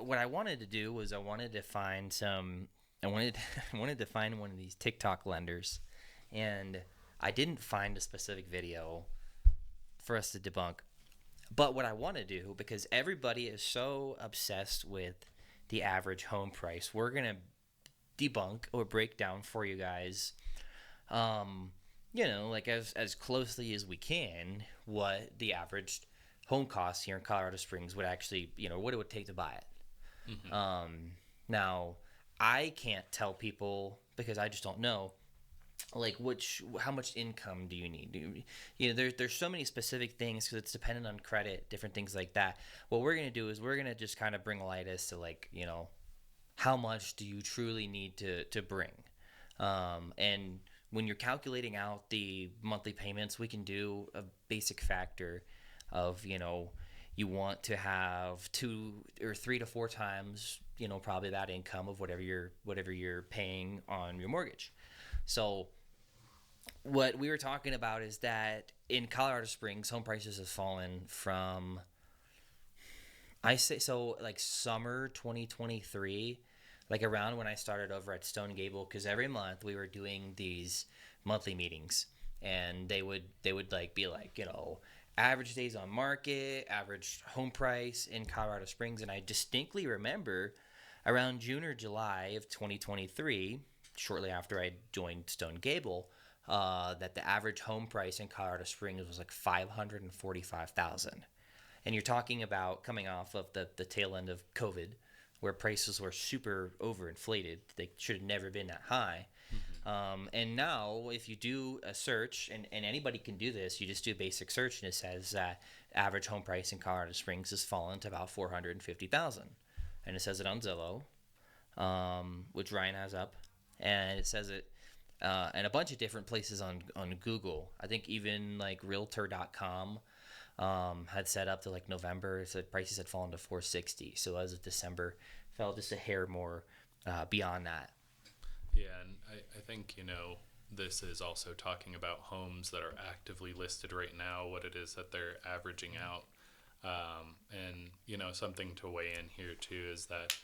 what I wanted to do was I wanted to find some. I wanted I wanted to find one of these TikTok lenders, and I didn't find a specific video for us to debunk. But what I want to do, because everybody is so obsessed with the average home price, we're gonna debunk or break down for you guys, um, like as closely as we can, what the average home cost here in Colorado Springs would actually, what it would take to buy it. Hmm. Now, I can't tell people because I just don't know, like how much income do you need? There's so many specific things because it's dependent on credit, different things like that. What we're gonna do is we're gonna just kind of bring light as to, like, how much do you truly need to bring, and when you're calculating out the monthly payments, we can do a basic factor of, you want to have 2 or 3 to 4 times, probably that income of whatever you're paying on your mortgage. So what we were talking about is that in Colorado Springs, home prices have fallen from, I say, so like summer 2023, like around when I started over at Stone Gable, because every month we were doing these monthly meetings, and they would like be like, average days on market, average home price in Colorado Springs, and I distinctly remember around June or July of 2023, shortly after I joined Stone Gable, that the average home price in Colorado Springs was like 545,000. And you're talking about coming off of the tail end of COVID, where prices were super overinflated. They should have never been that high. Hmm. And now, if you do a search, and anybody can do this, you just do a basic search, and it says that average home price in Colorado Springs has fallen to about 450,000, and it says it on Zillow, which Ryan has up, and it says it and a bunch of different places on Google. I think even like realtor.com had set up to like November, so prices had fallen to 460. So as of December, fell just a hair more beyond that. Yeah, and I think, this is also talking about homes that are actively listed right now, what it is that they're averaging out. And, something to weigh in here too is that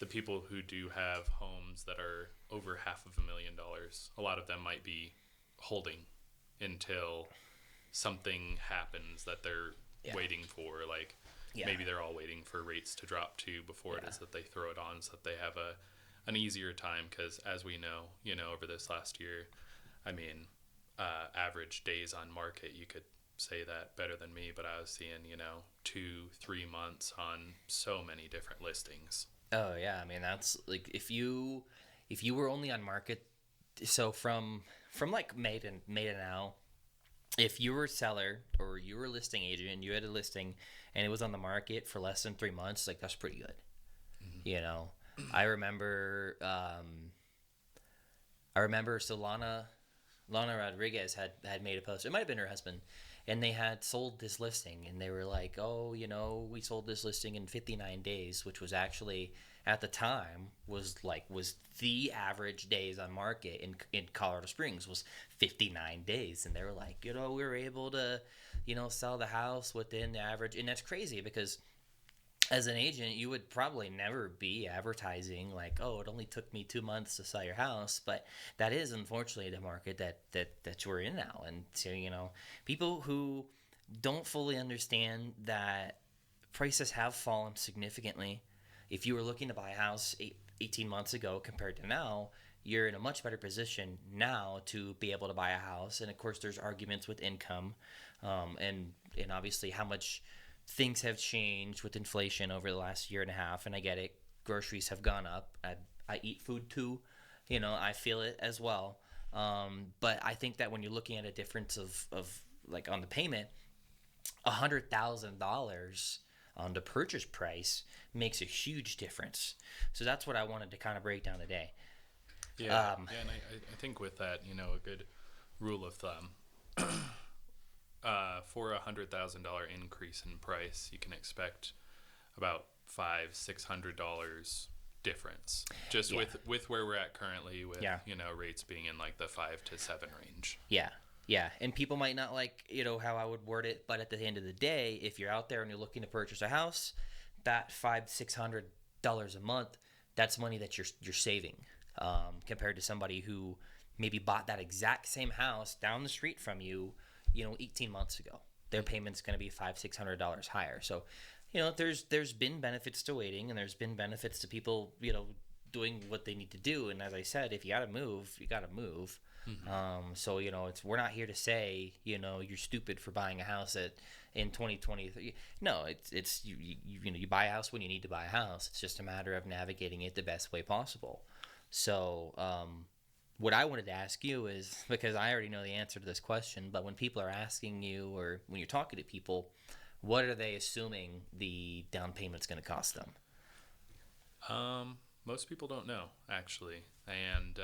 the people who do have homes that are over $500,000, a lot of them might be holding until something happens that they're Yeah, waiting for. Like yeah, maybe they're all waiting for rates to drop too before it yeah, is that they throw it on, so that they have an easier time. Because as we know, over this last year, I mean, average days on market, you could say that better than me, but I was seeing 2-3 months on so many different listings. oh yeah. I mean, that's like if you were only on market, so from like May to now, if you were a seller or you were a listing agent, you had a listing and it was on the market for less than 3 months, like that's pretty good. Hmm. You know, I remember, Lana Rodriguez had made a post. It might have been her husband, and they had sold this listing, and they were like, "Oh, we sold this listing in 59 days," which was actually at the time was the average days on market in Colorado Springs was 59 days, and they were like, we were able to, sell the house within the average, and that's crazy because as an agent, you would probably never be advertising like, "Oh, it only took me 2 months to sell your house," but that is unfortunately the market that we're in now. And so, people who don't fully understand that prices have fallen significantly. If you were looking to buy a house 18 months ago compared to now, you're in a much better position now to be able to buy a house. And of course, there's arguments with income, and obviously how much things have changed with inflation over the last year and a half. And I get it. Groceries have gone up. I eat food too. I feel it as well. But I think that when you're looking at a difference of like on the payment, $100,000 on the purchase price makes a huge difference. So that's what I wanted to kind of break down today. Yeah, Um, yeah, and I think with that, a good rule of thumb, for $100,000 increase in price, you can expect about $500-$600 difference, just yeah, with where we're at currently, with yeah, rates being in like the 5 to 7 range. yeah, yeah. And people might not like, how I would word it, but at the end of the day, if you're out there and you're looking to purchase a house, that 500, $600 dollars a month, that's money that you're saving, compared to somebody who maybe bought that exact same house down the street from you, 18 months ago. Their payment's going to be $500-600 higher. So, there's been benefits to waiting, and there's been benefits to people, doing what they need to do. And as I said, if you got to move, you got to move. Mm-hmm. So we're not here to say you're stupid for buying a house in 2023. No, it's you buy a house when you need to buy a house. It's just a matter of navigating it the best way possible. So what I wanted to ask you is, because I already know the answer to this question, but when people are asking you, or when you're talking to people, what are they assuming the down payment's going to cost them? Most people don't know, actually, and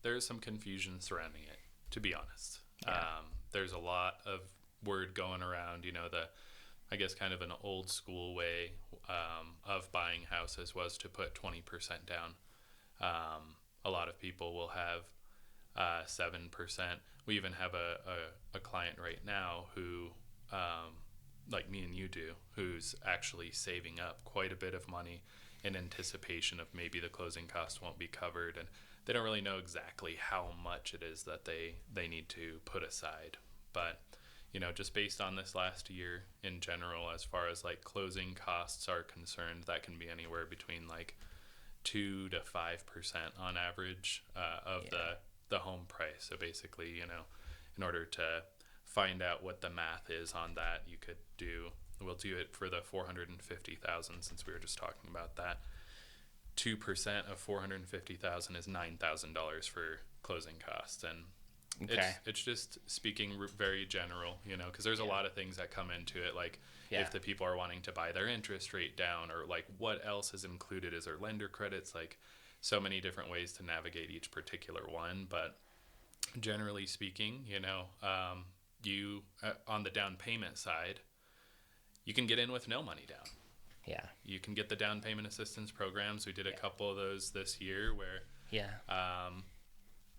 there's some confusion surrounding it, to be honest. Yeah. There's a lot of word going around, I guess kind of an old school way of buying houses was to put 20% down. A lot of people will have 7%. We even have a client right now who, like me and you do, who's actually saving up quite a bit of money in anticipation of maybe the closing costs won't be covered. And they don't really know exactly how much it is that they need to put aside. But, just based on this last year in general, as far as like closing costs are concerned, that can be anywhere between like 2 to 5% on average of Yeah. the home price. So basically, in order to find out what the math is on that, we'll do it for the 450,000, since we were just talking about that. 2% of 450,000 is $9,000 for closing costs, and Okay. it's just speaking very general, because there's a Yeah. lot of things that come into it, like Yeah. if the people are wanting to buy their interest rate down, or like what else is included, is there lender credits, like so many different ways to navigate each particular one. But generally speaking, you on the down payment side, you can get in with no money down. Yeah. You can get the down payment assistance programs. We did a Yeah. couple of those this year where Yeah.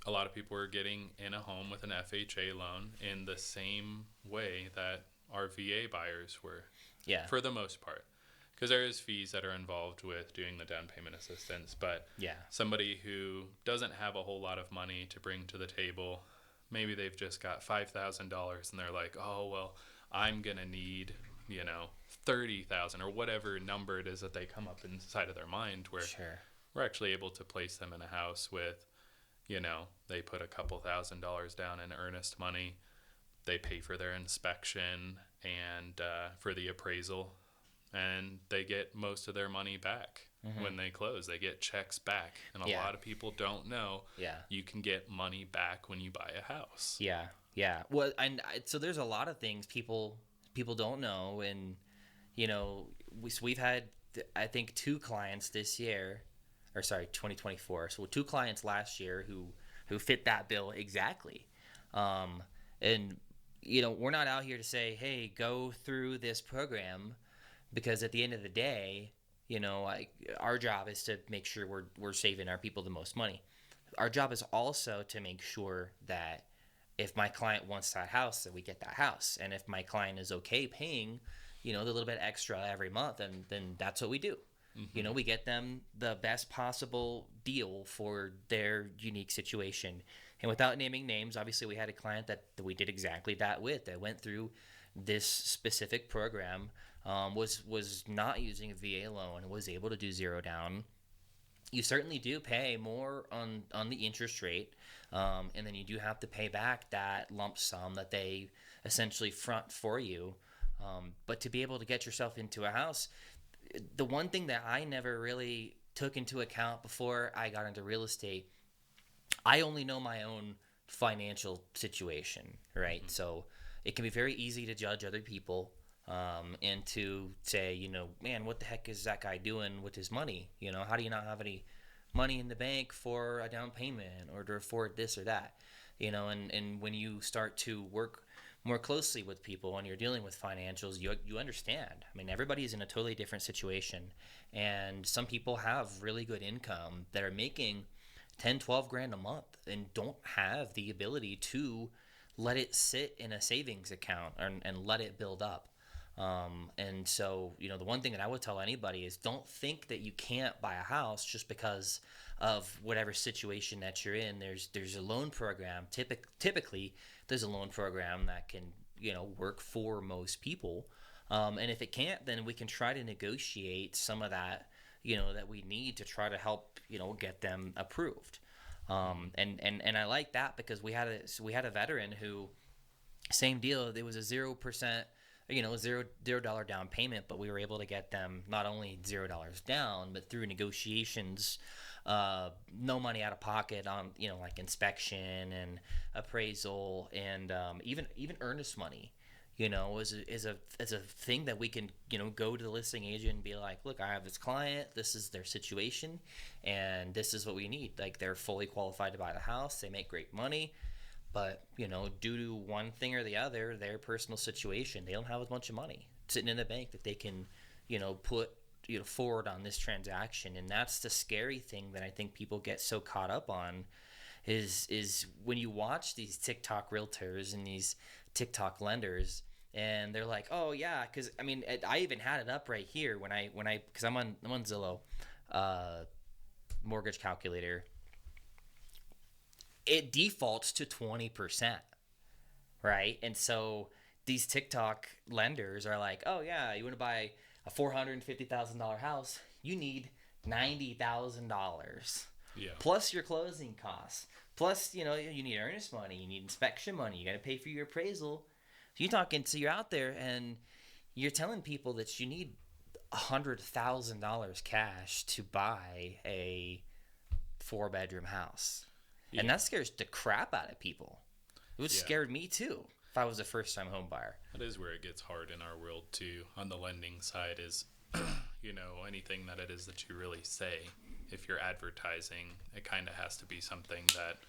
a lot of people were getting in a home with an FHA loan in the same way that our VA buyers were, Yeah. for the most part. Because there is fees that are involved with doing the down payment assistance. But Yeah. somebody who doesn't have a whole lot of money to bring to the table, maybe they've just got $5,000 and they're like, oh, well, I'm going to need, 30,000 or whatever number it is that they come up inside of their mind, where Sure. we're actually able to place them in a house with, they put a couple $1,000s down in earnest money. They pay for their inspection and for the appraisal, and they get most of their money back when they close. They get checks back, and a Yeah. lot of people don't know Yeah. you can get money back when you buy a house. Yeah. Yeah. Well, and so there's a lot of things people don't know, and we've had, I think, two clients this year, or sorry, 2024. So two clients last year who fit that bill exactly. And we're not out here to say, hey, go through this program, because at the end of the day, our job is to make sure we're saving our people the most money. Our job is also to make sure that if my client wants that house, that we get that house. And if my client is okay paying, the little bit extra every month, then that's what we do. Mm-hmm. We get them the best possible deal for their unique situation. And without naming names, obviously we had a client that we did exactly that with, that went through this specific program, was not using a VA loan, was able to do zero down. You certainly do pay more on the interest rate, and then you do have to pay back that lump sum that they essentially front for you. But to be able to get yourself into a house, the one thing that I never really took into account before I got into real estate, I only know my own financial situation, right? Mm-hmm. So it can be very easy to judge other people, and to say, man, what the heck is that guy doing with his money? How do you not have any money in the bank for a down payment or to afford this or that? And when you start to work more closely with people when you're dealing with financials, you understand. I mean, everybody's in a totally different situation, and some people have really good income that are making 10, 12 grand a month and don't have the ability to let it sit in a savings account and let it build up. And so, the one thing that I would tell anybody is don't think that you can't buy a house just because of whatever situation that you're in. There's a loan program. Typically, there's a loan program that can work for most people. And if it can't, then we can try to negotiate some of that that we need to try to help get them approved. And I like that because we had a veteran who same deal. It was a 0%, $0 down payment, but we were able to get them not only $0 down, but through negotiations, no money out of pocket on like inspection and appraisal, and even earnest money. Is a thing that we can go to the listing agent and be like, look, I have this client, this is their situation, and this is what we need. Like they're fully qualified to buy the house, they make great money, but due to one thing or the other, their personal situation, they don't have a bunch of money sitting in the bank that they can, put forward on this transaction. And that's the scary thing that I think people get so caught up on is when you watch these TikTok realtors and these TikTok lenders, and they're like, oh yeah, because I mean, I even had it up right here when I because I'm on Zillow, uh, mortgage calculator. It defaults to 20%, right? And so these TikTok lenders are like, oh yeah, you want to buy a $450,000 house, you need $90,000 Yeah. plus your closing costs, plus you need earnest money, you need inspection money, you got to pay for your appraisal. So you're out there and you're telling people that you need $100,000 cash to buy a 4-bedroom house, and Yeah. that scares the crap out of people. It would Yeah. scare me too if I was a first time home buyer. That is where it gets hard in our world too. On the lending side is, anything that it is that you really say, if you're advertising, it kind of has to be something that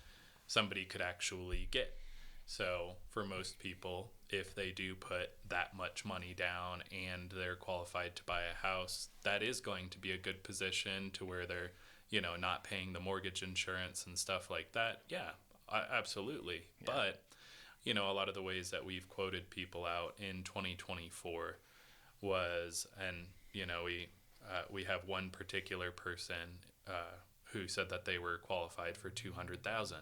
somebody could actually get. So for most people, if they do put that much money down and they're qualified to buy a house, that is going to be a good position to where they're, not paying the mortgage insurance and stuff like that. Yeah, absolutely. Yeah. But a lot of the ways that we've quoted people out in 2024 was, and we have one particular person who said that they were qualified for 200,000,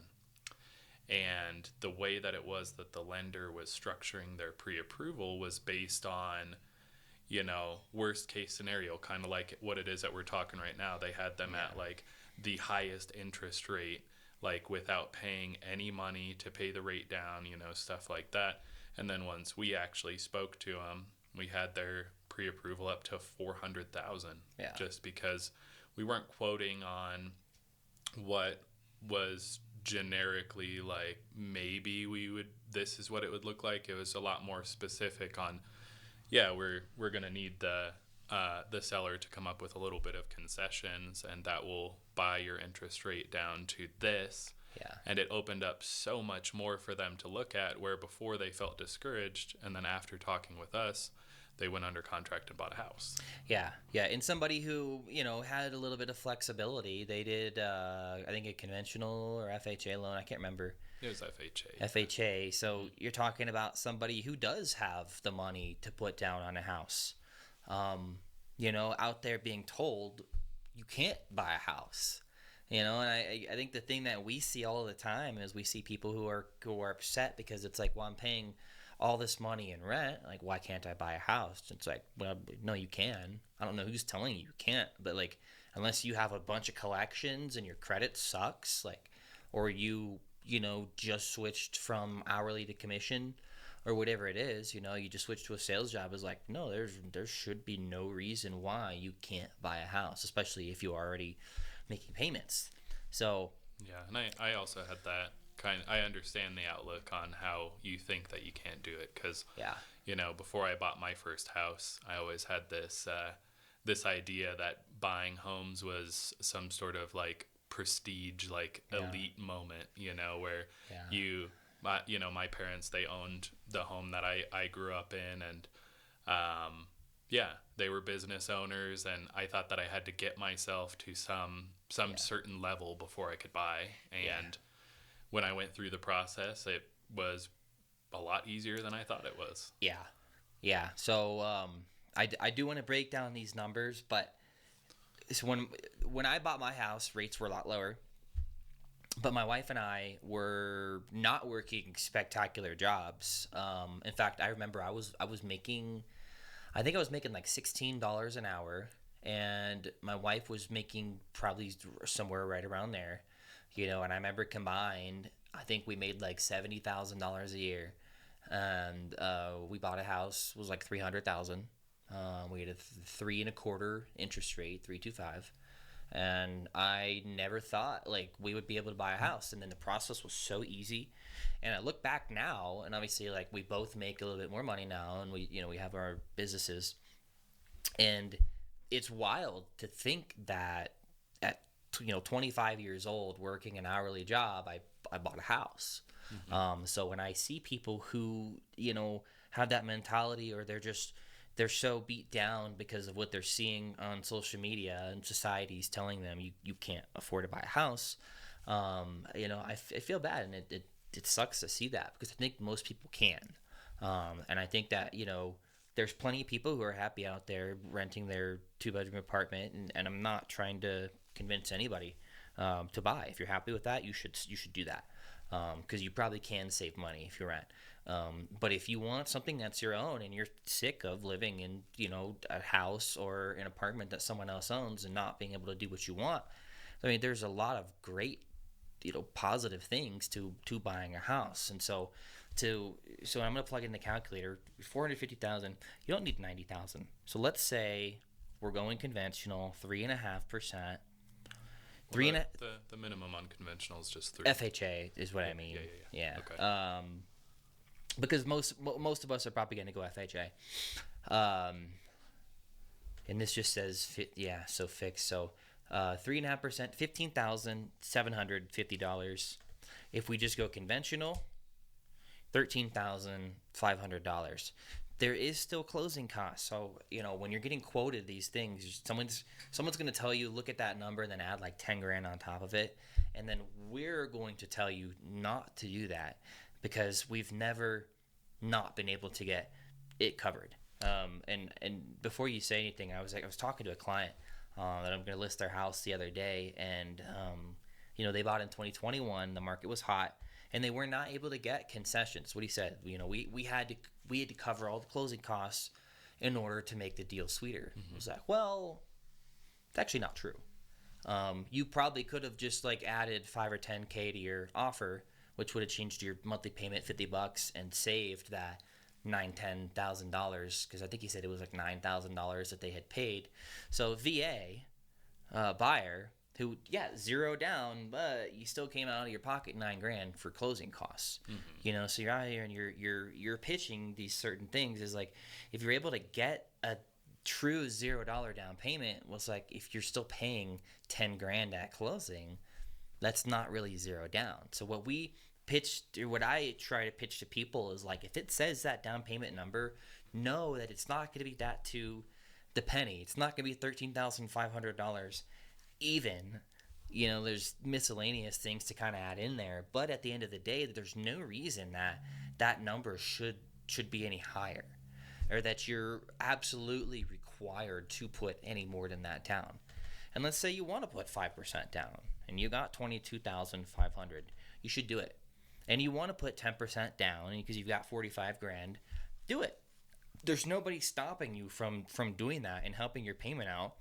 and the way that it was that the lender was structuring their pre-approval was based on worst case scenario, kind of like what it is that we're talking right now. They had them Yeah. at like the highest interest rate, like without paying any money to pay the rate down, stuff like that. And then once we actually spoke to them, we had their pre-approval up to 400,000, Yeah. just because we weren't quoting on what was generically like maybe we would this is what it would look like. It was a lot more specific on, yeah, we're gonna need the seller to come up with a little bit of concessions, and that will buy your interest rate down to this. Yeah. And it opened up so much more for them to look at, where before they felt discouraged, and then after talking with us, they went under contract and bought a house. Yeah. Yeah. And somebody who, had a little bit of flexibility, they did, I think a conventional or FHA loan. I can't remember. It was FHA. FHA. So you're talking about somebody who does have the money to put down on a house. Out there being told you can't buy a house. And I think the thing that we see all the time is we see people who are upset because it's like, well, I'm paying all this money in rent. Like, why can't I buy a house? It's like, well, no, you can. I don't know who's telling you can't, but like, unless you have a bunch of collections and your credit sucks, like, or you just switched from hourly to commission or whatever it is, you just switch to a sales job, is like, no, there should be no reason why you can't buy a house, especially if you're already making payments. So Yeah, and I also had that I understand the outlook on how you think that you can't do it, because yeah, before I bought my first house, I always had this idea that buying homes was some sort of like prestige, like yeah, elite moment, where yeah, my parents, they owned the home that I grew up in, and yeah, they were business owners, and I thought that I had to get myself to some yeah, certain level before I could buy. yeah, And when I went through the process, it was a lot easier than I thought it was. yeah. Yeah. So I do want to break down these numbers, but so when I bought my house, rates were a lot lower. But my wife and I were not working spectacular jobs. In fact, I remember I was making, I think I was making like $16 an hour, and my wife was making probably somewhere right around there, And I remember combined, I think we made like $70,000 a year, and we bought a house, it was like 300,000. We had a 3.25 interest rate, 3.25, and I never thought like we would be able to buy a house. And then the process was so easy. And I look back now, and obviously like we both make a little bit more money now, and we have our businesses, and it's wild to think that at 25 years old working an hourly job, I bought a house. Mm-hmm. So when I see people who have that mentality, or they're so beat down because of what they're seeing on social media and society's telling them you can't afford to buy a house, I feel bad, and it sucks to see that, because I think most people can. And I think that there's plenty of people who are happy out there renting their 2 bedroom apartment, and I'm not trying to convince anybody to buy. If you're happy with that, you should do that, because you probably can save money if you rent. But if you want something that's your own, and you're sick of living in a house or an apartment that someone else owns and not being able to do what you want, I mean, there's a lot of great positive things to buying a house. And so I'm going to plug in the calculator. 450,000, you don't need 90,000. So let's say we're going conventional, 3.5%. Well, Three and a the minimum on conventional is just three. FHA is what Yeah, I mean. yeah, yeah, Yeah. yeah. Okay. Because most of us are probably going to go FHA. And this just says yeah, so fixed. So 3.5%, $15,750. If we just go conventional, $13,500. There is still closing costs. So when you're getting quoted these things, someone's going to tell you, look at that number and then add like 10 grand on top of it, and then we're going to tell you not to do that, because we've never not been able to get it covered. And before you say anything, I was talking to a client that I'm going to list their house the other day, and they bought in 2021. The market was hot, and they were not able to get concessions. What he said, we had to cover all the closing costs in order to make the deal sweeter. Mm-hmm. I was like, well, it's actually not true. You probably could have just like added 5 or 10K to your offer, which would have changed your monthly payment $50 and saved that $9,000-10,000, because I think he said it was like $9,000 that they had paid. So VA buyer who, yeah, zero down, but you still came out of your pocket 9 grand for closing costs. Mm-hmm. So you're out here and you're pitching these certain things, is like, if you're able to get a true $0 down payment, well, it's like if you're still paying 10 grand at closing, that's not really zero down. So what I try to pitch to people is like, if it says that down payment number, know that it's not going to be that to the penny. It's not going to be $13,500 even. There's miscellaneous things to kind of add in there, but at the end of the day, there's no reason that number should be any higher, or that you're absolutely required to put any more than that down. And let's say you want to put 5% down and you got 22,500, you should do it. And you want to put 10% down because you've got 45 grand, do it. There's nobody stopping you from doing that and helping your payment out.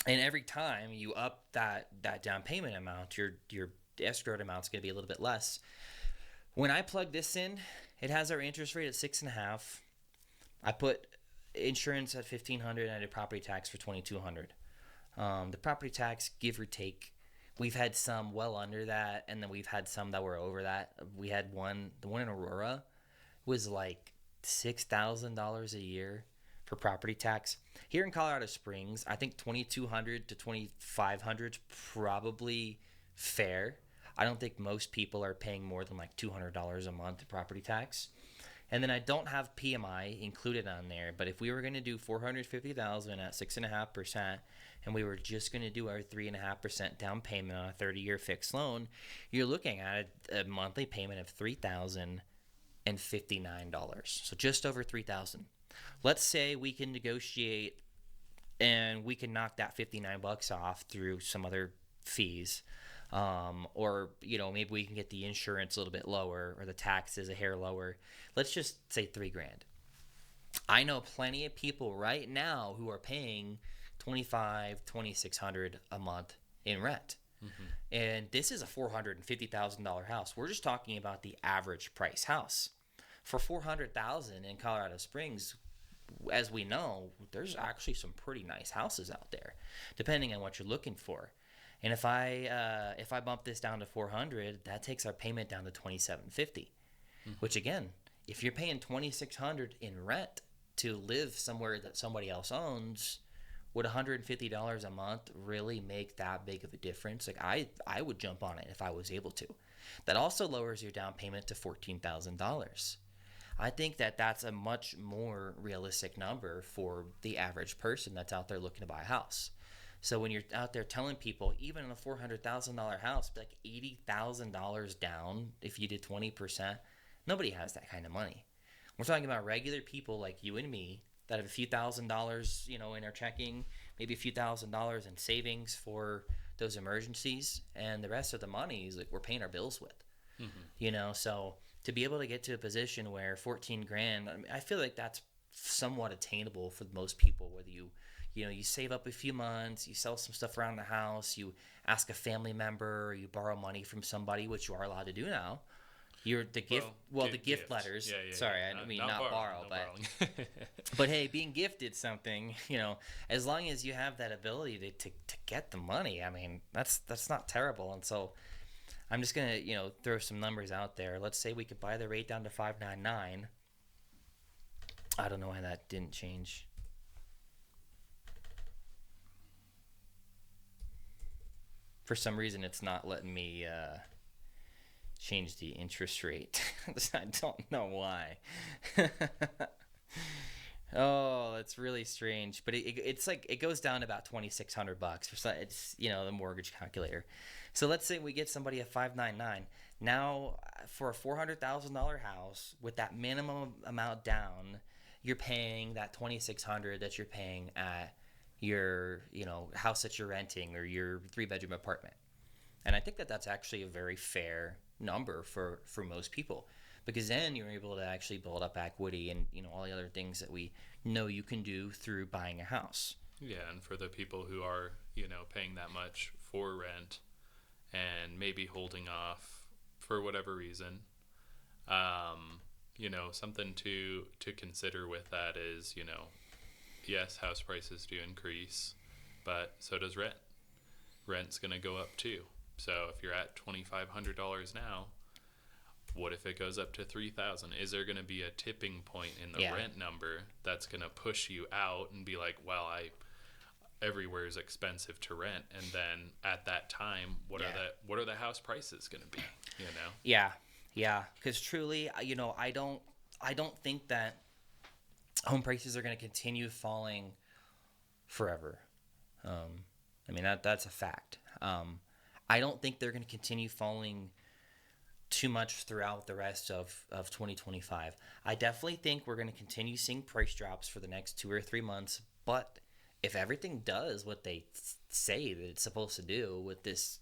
And every time you up that down payment amount, your escrowed amount's going to be a little bit less. When I plug this in, it has our interest rate at 6.5. I put insurance at 1,500, and I did property tax for 2,200. The property tax, give or take, we've had some well under that, and then we've had some that were over that. We had the one in Aurora was like $6,000 a year for property tax. Here in Colorado Springs, I think 2,200 to 2,500 is probably fair. I don't think most people are paying more than like $200 a month in property tax. And then I don't have PMI included on there, but if we were going to do 450,000 at 6.5%, and we were just going to do our 3.5% down payment on a 30-year fixed loan, you're looking at a monthly payment of $3,059, so just over $3,000. Let's say we can negotiate and we can knock that 59 bucks off through some other fees. Or maybe we can get the insurance a little bit lower or the taxes a hair lower. Let's just say 3 grand. I know plenty of people right now who are paying 25, 2,600 a month in rent. Mm-hmm. And this is a $450,000 house. We're just talking about the average price house. For 400,000 in Colorado Springs, as we know, there's actually some pretty nice houses out there, depending on what you're looking for. And if I bump this down to 400, that takes our payment down to 2,750. Mm-hmm. Which again, if you're paying 2,600 in rent to live somewhere that somebody else owns, would $150 a month really make that big of a difference? Like I would jump on it if I was able to. That also lowers your down payment to $14,000. I think that that's a much more realistic number for the average person that's out there looking to buy a house. So when you're out there telling people, even in a $400,000 house, like $80,000 down if you did 20%, nobody has that kind of money. We're talking about regular people like you and me that have a few $1,000s, in our checking, maybe a few $1,000s in savings for those emergencies, and the rest of the money is like we're paying our bills with. So to be able to get to a position where 14 grand, I mean, I feel like that's somewhat attainable for most people. Whether you save up a few months, you sell some stuff around the house, you ask a family member, or you borrow money from somebody, which you are allowed to do now. You're the gift, the gift letters. Yeah, yeah, Sorry, yeah. I mean not borrow, no but but hey, being gifted something, as long as you have that ability to get the money, I mean that's not terrible. And so I'm just gonna throw some numbers out there. Let's say we could buy the rate down to 5.99. I don't know why that didn't change. For some reason, it's not letting me change the interest rate. I don't know why. Oh, that's really strange. But it's like it goes down to about 2,600 bucks. It's the mortgage calculator. So let's say we get somebody at 599. Now for a $400,000 house with that minimum amount down, you're paying that 2,600 that you're paying at your house that you're renting or your 3-bedroom apartment. And I think that that's actually a very fair number for most people, because then you're able to actually build up equity and all the other things that we know you can do through buying a house. Yeah, and for the people who are, paying that much for rent and maybe holding off for whatever reason, something to consider with that is, yes, house prices do increase, but so does rent. Rent's going to go up too. So if you're at $2,500 now, what if it goes up to $3,000? Is there going to be a tipping point in the rent number that's going to push you out and be like, well, everywhere is expensive to rent, and then at that time, what are the house prices going to be? Yeah. Because truly, I don't think that home prices are going to continue falling forever. I mean that's a fact. I don't think they're going to continue falling too much throughout the rest of 2025. I definitely think we're going to continue seeing price drops for the next 2 or 3 months, but if everything does what they say that it's supposed to do with this,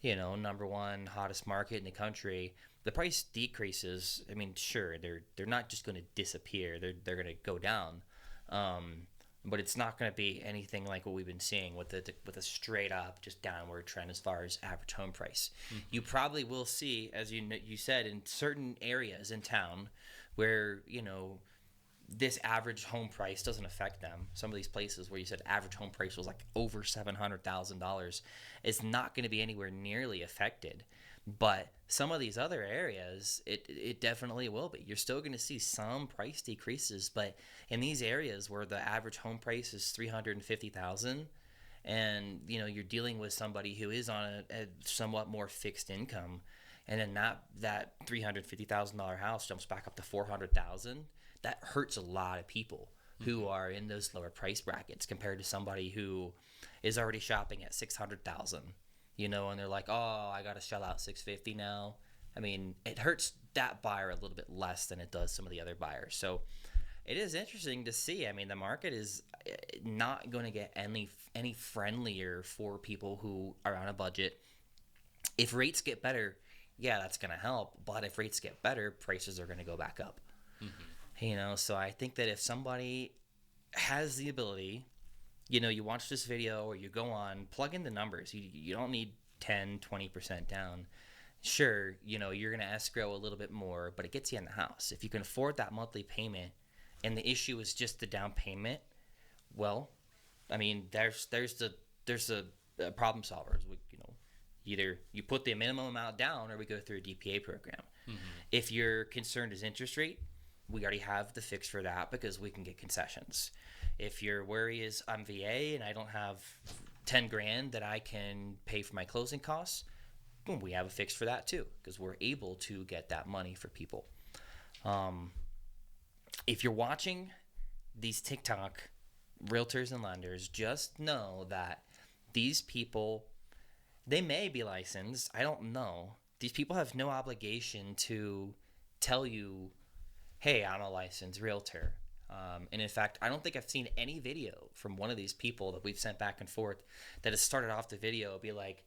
number one hottest market in the country, the price decreases. I mean, sure, they're not just going to disappear. They're going to go down. But it's not going to be anything like what we've been seeing with a straight up just downward trend as far as average home price. Mm-hmm. You probably will see, as you said, in certain areas in town where this average home price doesn't affect them. Some of these places where you said average home price was like over $700,000 is not going to be anywhere nearly affected. But some of these other areas, it definitely will be. You're still going to see some price decreases, but in these areas where the average home price is $350,000, and you're dealing with somebody who is on a somewhat more fixed income, and then that $350,000 house jumps back up to $400,000, that hurts a lot of people who are in those lower price brackets compared to somebody who is already shopping at $600,000. And they're like, oh, I got to shell out $650 now. I mean, it hurts that buyer a little bit less than it does some of the other buyers. So It is interesting to see. I mean, the market is not going to get any friendlier for people who are on a budget. If rates get better, yeah, that's going to help. But if rates get better, prices are going to go back up. Hmm. So I think that if somebody has the ability, you watch this video or you go on, plug in the numbers. You don't need 10, 20% down. Sure, you're going to escrow a little bit more, but it gets you in the house. If you can afford that monthly payment and the issue is just the down payment, well, I mean, there's a problem solver. Either you put the minimum amount down or we go through a DPA program. Hmm. If your concern is interest rate, we already have the fix for that because we can get concessions. If your worry is I'm VA and I don't have 10 grand that I can pay for my closing costs, boom, we have a fix for that too because we're able to get that money for people. Um, if you're watching these TikTok realtors and lenders, just know that these people, they may be licensed. I don't know. These people have no obligation to tell you, hey, I'm a licensed realtor. And in fact, I don't think I've seen any video from one of these people that we've sent back and forth that has started off the video be like,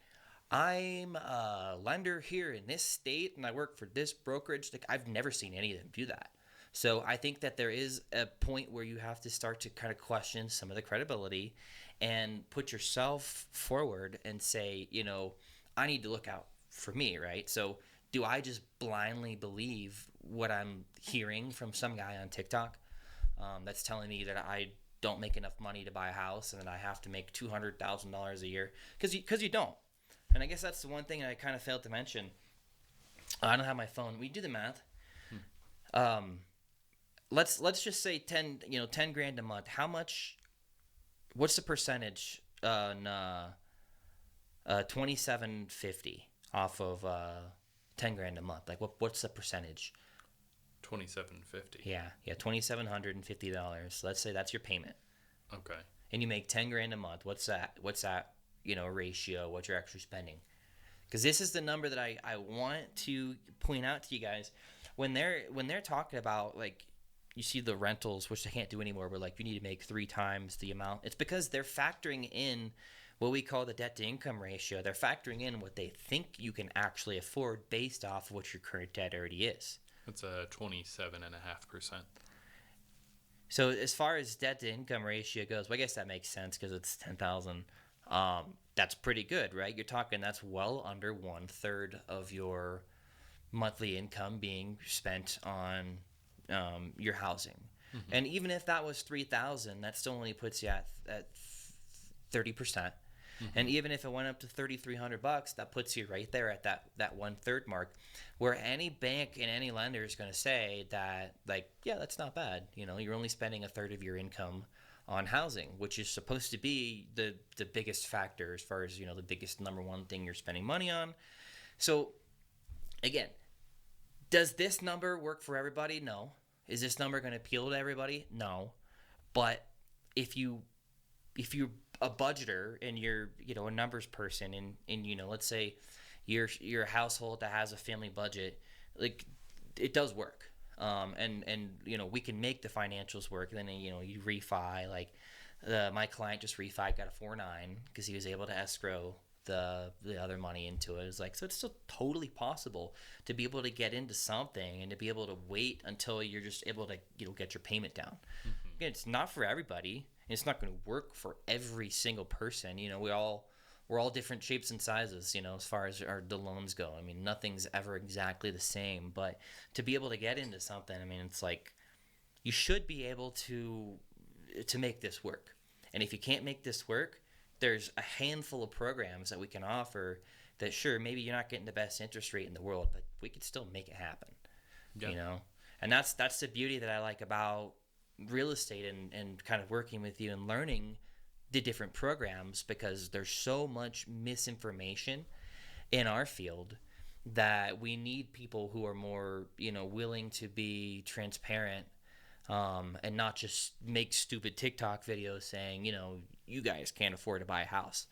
I'm a lender here in this state and I work for this brokerage. Like, I've never seen any of them do that. So I think that there is a point where you have to start to kind of question some of the credibility and put yourself forward and say, I need to look out for me, right? So do I just blindly believe what I'm hearing from some guy on TikTok that's telling me that I don't make enough money to buy a house and that I have to make $200,000 a year? Because you don't. And I guess that's the one thing I kind of failed to mention. I don't have my phone. We do the math. Um, let's just say 10 grand a month. How much? What's the percentage on 2750 off of 10 grand a month? Like what's the percentage? 2750. Yeah, $2,750. Let's say that's your payment, Okay. and you make 10 grand a month. What's that? Ratio? What you're actually spending? Because this is the number that I want to point out to you guys when they're talking about, like, you see the rentals, which they can't do anymore, where like you need to make 3 times the amount. It's because they're factoring in what we call the debt to income ratio. They're factoring in what they think you can actually afford based off of what your current debt already is. That's a 27.5%. So as far as debt to income ratio goes, well, I guess that makes sense because it's 10,000. That's pretty good, right? You're talking that's well under 1/3 of your monthly income being spent on your housing. Hmm. And even if that was 3,000, that still only puts you at 30%. And Hmm. even if it went up to $3,300, that puts you right there at that 1/3 mark, where any bank and any lender is going to say that, like, yeah, that's not bad. You're only spending a third of your income on housing, which is supposed to be the biggest factor as far as the biggest number one thing you're spending money on. So again, does this number work for everybody? No. Is this number going to appeal to everybody? No. But if you if you're a budgeter and you're a numbers person and let's say you're a household that has a family budget, like, it does work. And we can make the financials work. Then you refi, like, my client just refi, got a 4.9 because he was able to escrow the other money into it. It's like, so it's still totally possible to be able to get into something and to be able to wait until you're just able to get your payment down. Hmm. Again, it's not for everybody. It's not going to work for every single person. We're all different shapes and sizes, as far as the loans go. I mean, nothing's ever exactly the same, but to be able to get into something, I mean, it's like you should be able to make this work. And if you can't make this work, there's a handful of programs that we can offer that, sure, maybe you're not getting the best interest rate in the world, but we could still make it happen. Yeah. you know and that's the beauty that I like about real estate and kind of working with you and learning the different programs, because there's so much misinformation in our field that we need people who are more willing to be transparent, and not just make stupid TikTok videos saying, you guys can't afford to buy a house.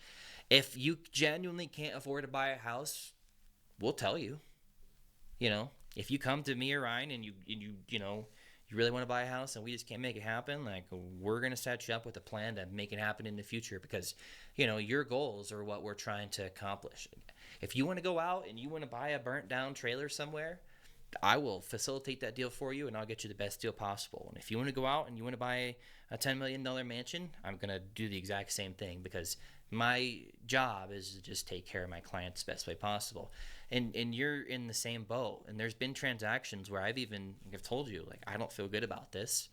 If you genuinely can't afford to buy a house, we'll tell you. If you come to me or Ryan and you you really want to buy a house and we just can't make it happen, like we're going to set you up with a plan to make it happen in the future because, your goals are what we're trying to accomplish. If you want to go out and you want to buy a burnt down trailer somewhere, I will facilitate that deal for you and I'll get you the best deal possible. And if you want to go out and you want to buy a $10 million mansion, I'm going to do the exact same thing because my job is to just take care of my clients the best way possible. And you're in the same boat. And there's been transactions where I've told you, like, I don't feel good about this,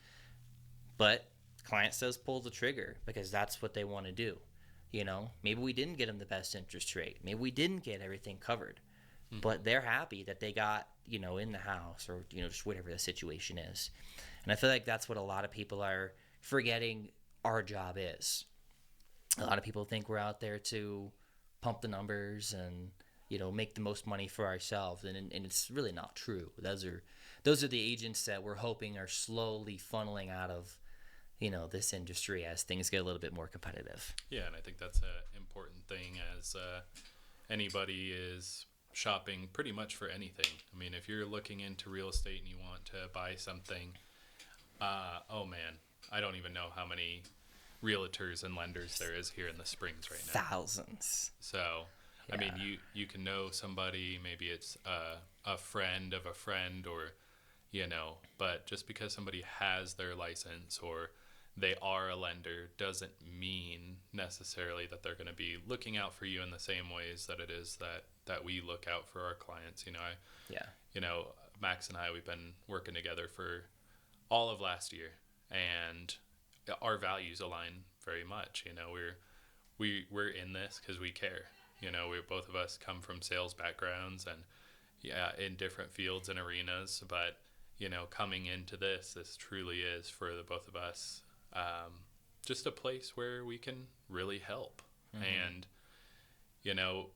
but client says pull the trigger because that's what they want to do. Maybe we didn't get them the best interest rate. Maybe we didn't get everything covered, but they're happy that they got, in the house or, just whatever the situation is. And I feel like that's what a lot of people are forgetting our job is. A lot of people think we're out there to pump the numbers and, make the most money for ourselves. And it's really not true. Those are the agents that we're hoping are slowly funneling out of, this industry as things get a little bit more competitive. Yeah, and I think that's an important thing as anybody is shopping pretty much for anything. I mean, if you're looking into real estate and you want to buy something, oh man, I don't even know how many realtors and lenders there is here in the Springs right now. Thousands. So, Yeah. I mean, you can know somebody, maybe it's a friend of a friend or, but just because somebody has their license or they are a lender doesn't mean necessarily that they're going to be looking out for you in the same ways that it is that we look out for our clients. Yeah. Max and I, we've been working together for all of last year, and our values align very much. We're in this because we care. We both of us come from sales backgrounds and in different fields and arenas, but coming into this truly is for the both of us just a place where we can really help. And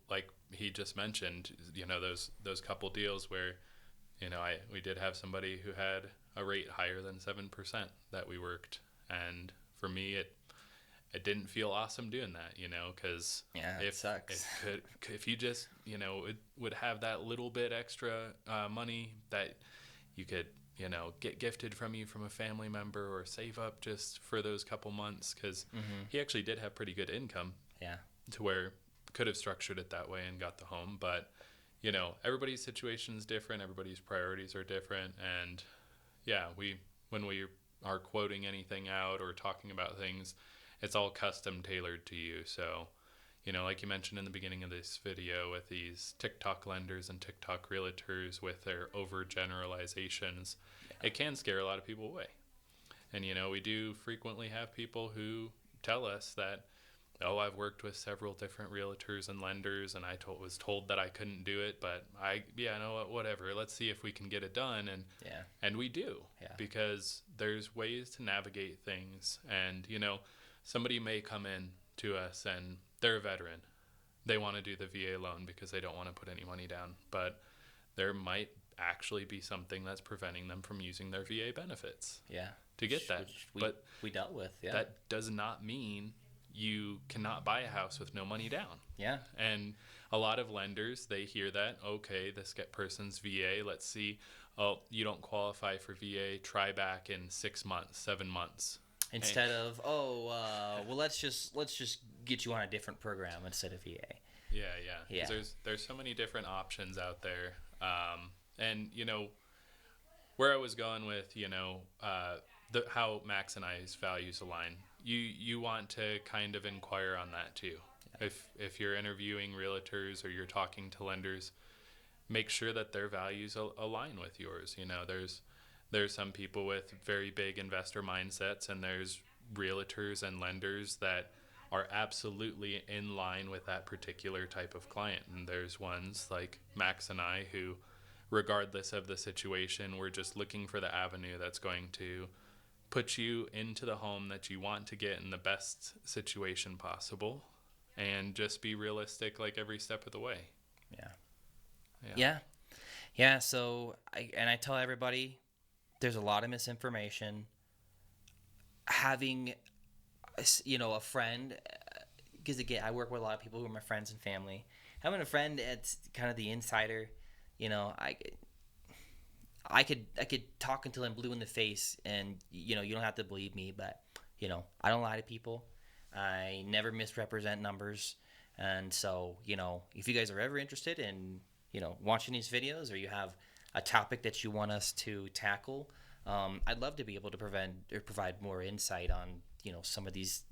like he just mentioned, those couple deals where we did have somebody who had a rate higher than 7% that we worked, and for me it didn't feel awesome doing that, because it sucks. if you just would have that little bit extra money that you could get gifted from a family member or save up just for those couple months, because he actually did have pretty good income, Yeah. to where could have structured it that way and got the home. But everybody's situation is different, everybody's priorities are different, and when we are quoting anything out or talking about things, it's all custom tailored to you. So like you mentioned in the beginning of this video with these TikTok lenders and TikTok realtors with their overgeneralizations, it can scare a lot of people away. And we do frequently have people who tell us that, oh, I've worked with several different realtors and lenders, and I was told that I couldn't do it, but whatever. Let's see if we can get it done, and we do, because there's ways to navigate things. And somebody may come in to us and they're a veteran. They want to do the VA loan because they don't want to put any money down, but there might actually be something that's preventing them from using their VA benefits. To get that, but we dealt with. That does not mean you cannot buy a house with no money down. And a lot of lenders, they hear that, okay, this person's VA, let's see, oh, you don't qualify for VA, try back in 6 months, 7 months. Instead of, well, let's just get you on a different program instead of VA. Yeah. There's so many different options out there. And where I was going with, how Max and I's values align, you want to kind of inquire on that too. If you're interviewing realtors or you're talking to lenders, make sure that their values align with yours. There's some people with very big investor mindsets, and there's realtors and lenders that are absolutely in line with that particular type of client. And there's ones like Max and I who, regardless of the situation, we're just looking for the avenue that's going to put you into the home that you want to get in the best situation possible, and just be realistic like every step of the way. So I tell everybody, there's a lot of misinformation. Having a friend, because again, I work with a lot of people who are my friends and family. Having a friend that's kind of the insider, I could talk until I'm blue in the face, and you don't have to believe me, but I don't lie to people. I never misrepresent numbers, and so if you guys are ever interested in watching these videos, or you have a topic that you want us to tackle, I'd love to be able to prevent or provide more insight on some of these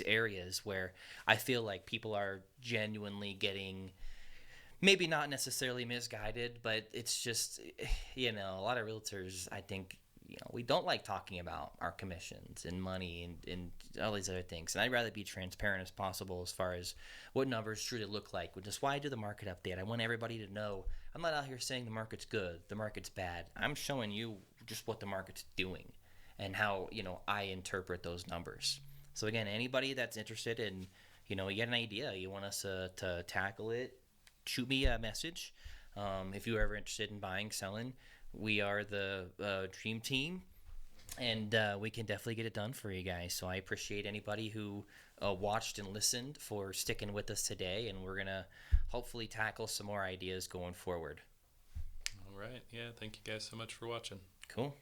areas where I feel like people are genuinely getting, maybe not necessarily misguided, but it's just, a lot of realtors, I think, we don't like talking about our commissions and money and all these other things. And I'd rather be transparent as possible as far as what numbers truly look like, which is why I do the market update. I want everybody to know I'm not out here saying the market's good, the market's bad. I'm showing you just what the market's doing and how, I interpret those numbers. So again, anybody that's interested in, you get an idea, you want us to tackle it, shoot me a message. If you're ever interested in buying, selling, we are the dream team, and we can definitely get it done for you guys. So I appreciate anybody who watched and listened for sticking with us today, and we're gonna hopefully tackle some more ideas going forward. All right. Yeah. Thank you guys so much for watching. Cool.